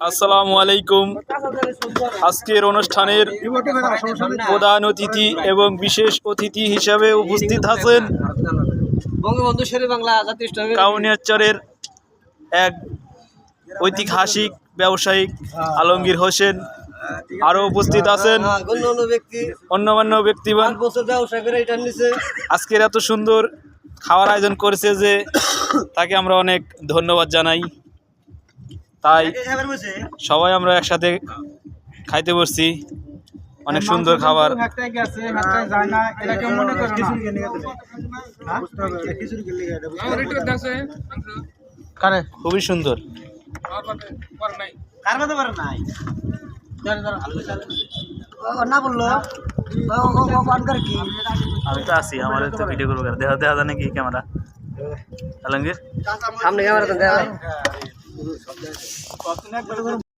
আসসালামু আলাইকুম। আজকের অনুষ্ঠানের প্রধান অতিথি এবং বিশেষ অতিথি হিসাবে উপস্থিত আছেন বঙ্গবন্ধু শেরে বাংলা জাতীয় কাউনিয়াচরের এক ঐতিহাসিক ব্যবসায়িক আলমগীর হোসেন। আরও উপস্থিত আছেন অন্যান্য ব্যক্তিগণ। আজকের এত সুন্দর খাওয়ার আয়োজন করেছে যে তাকে আমরা অনেক ধন্যবাদ জানাই। তাই সবাই আমরা একসাথে খাইতে বসছি, অনেক সুন্দর খাবার। খুবই সুন্দর। আমি তো আছি, আমার তো ভিডিও করবো, দেখা দেখা যায় নাকি ক্যামেরা আলমগীর সামনে ক্যামেরা